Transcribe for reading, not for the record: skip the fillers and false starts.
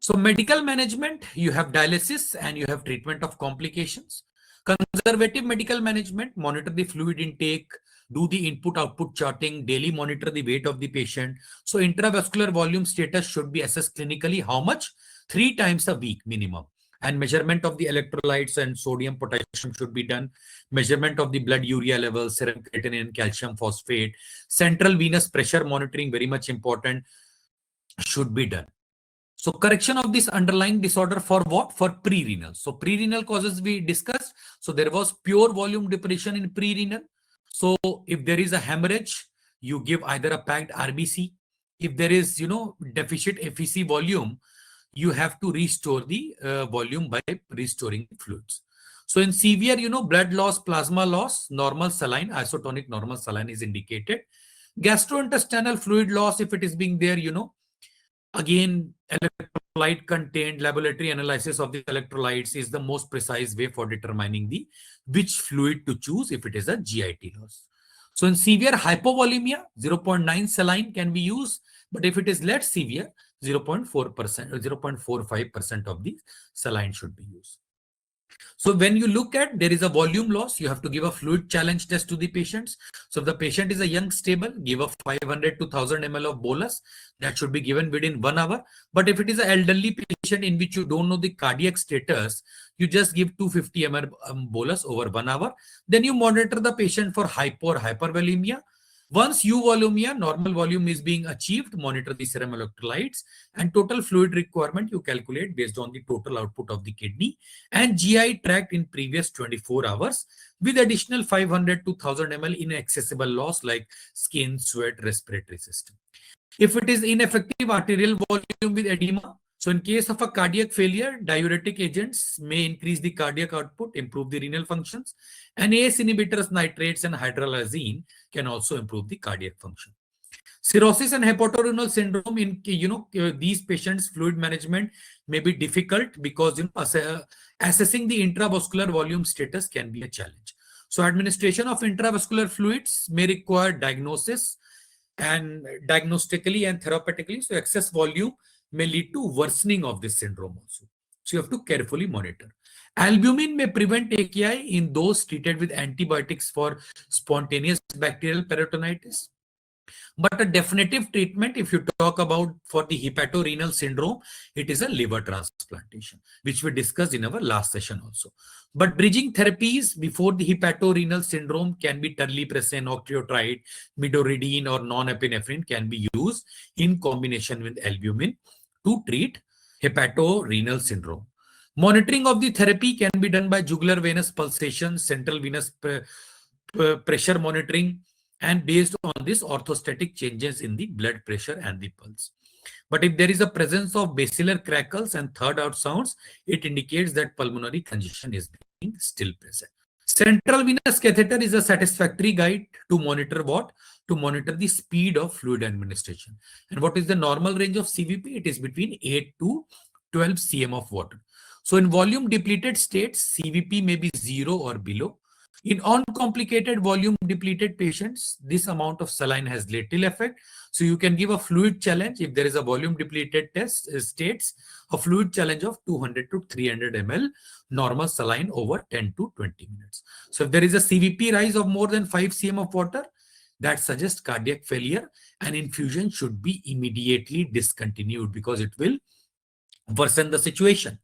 So medical management, you have dialysis and you have treatment of complications. Conservative medical management, monitor the fluid intake, do the input-output charting, daily monitor the weight of the patient. So intravascular volume status should be assessed clinically. How much? 3 times a week minimum. And measurement of the electrolytes and sodium, potassium should be done. Measurement of the blood urea levels, serum creatinine, calcium phosphate. Central venous pressure monitoring, very much important, should be done. So correction of this underlying disorder for what? For pre-renal. So pre-renal causes we discussed. So there was pure volume depression in pre-renal. So if there is a hemorrhage, you give either a packed RBC. If there is, deficient FEC volume, you have to restore the volume by restoring fluids. So in severe, blood loss, plasma loss, normal saline, isotonic normal saline is indicated. Gastrointestinal fluid loss, if it is being there, again, electrolyte contained laboratory analysis of the electrolytes is the most precise way for determining which fluid to choose if it is a GIT loss. So in severe hypovolemia, 0.9 saline can be used, but if it is less severe, 0.4% or 0.45% of the saline should be used. So when you look at there is a volume loss, you have to give a fluid challenge test to the patients. So if the patient is a young stable, give a 500 to 1000 ml of bolus. That should be given within 1 hour. But if it is an elderly patient in which you don't know the cardiac status, you just give 250 ml bolus over 1 hour. Then you monitor the patient for hypo or hypervolemia. Once euvolemia, normal volume is being achieved, monitor the serum electrolytes, and total fluid requirement you calculate based on the total output of the kidney and GI tract in previous 24 hours with additional 500 to 1000 ml inaccessible loss like skin, sweat, respiratory system. If it is ineffective arterial volume with edema, so in case of a cardiac failure, diuretic agents may increase the cardiac output, improve the renal functions, and ACE inhibitors, nitrates, and hydralazine can also improve the cardiac function. Cirrhosis and hepatorenal syndrome in these patients, fluid management may be difficult because assessing the intravascular volume status can be a challenge. So administration of intravascular fluids may require diagnosis and diagnostically and therapeutically. So excess volume may lead to worsening of this syndrome also. So you have to carefully monitor. Albumin may prevent AKI in those treated with antibiotics for spontaneous bacterial peritonitis. But a definitive treatment, if you talk about for the hepatorenal syndrome, it is a liver transplantation, which we discussed in our last session also. But bridging therapies before the hepatorenal syndrome can be terlipressin, octreotide, midodrine, or non-epinephrine can be used in combination with albumin to treat hepatorenal syndrome. Monitoring of the therapy can be done by jugular venous pulsation, central venous pressure monitoring, and based on this orthostatic changes in the blood pressure and the pulse. But if there is a presence of basilar crackles and third out sounds, it indicates that pulmonary congestion is being still present. Central venous catheter is a satisfactory guide to monitor what? To monitor the speed of fluid administration. And what is the normal range of CVP? It is between 8 to 12 cm of water. So in volume depleted states, CVP may be 0 or below. In uncomplicated volume depleted patients, this amount of saline has little effect. So you can give a fluid challenge if there is a volume depleted states, a fluid challenge of 200 to 300 ml normal saline over 10 to 20 minutes. So if there is a CVP rise of more than 5 cm of water, that suggests cardiac failure, and infusion should be immediately discontinued because it will worsen the situation.